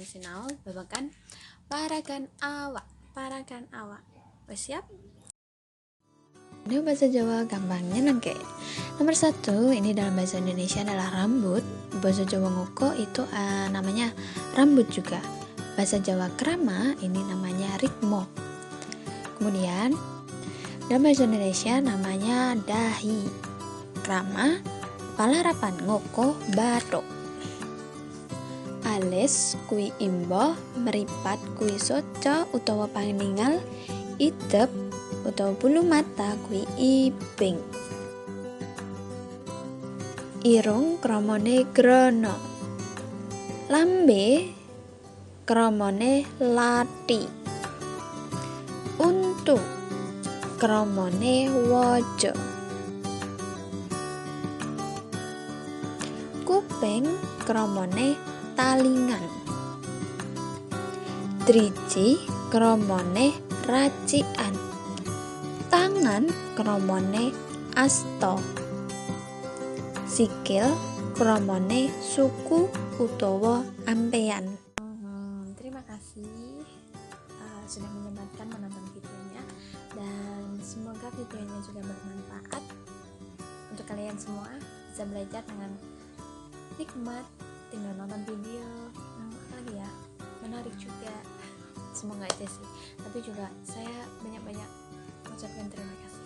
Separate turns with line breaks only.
sinau babagan paragan awak. Wes siap? Ini bahasa Jawa gampangnya nangke. Nomor 1 ini dalam bahasa Indonesia adalah rambut. Bahasa Jawa ngoko itu namanya rambut juga. Bahasa Jawa krama ini namanya ritmo. Kemudian dalam bahasa Indonesia namanya dahi. Krama palarapan ngoko bathuk. Alis kui imbo, meripat kui soco utawa paninggal, idep utawa bulu mata kui iping. Irung kramane grono. Lambe kramane lati. Untu kramane waja. Kuping kramane talingan. Driji kramane racikan. Tangan kramane asta. Sikil kramane suku utawa ampeyan. Terima kasih sudah menyempatkan menonton videonya, dan semoga videonya juga bermanfaat untuk kalian semua, bisa belajar dengan nikmat tinggal nonton video. Lagi ya, menarik juga, semoga aja sih. Tapi juga saya banyak-banyak mengucapkan terima kasih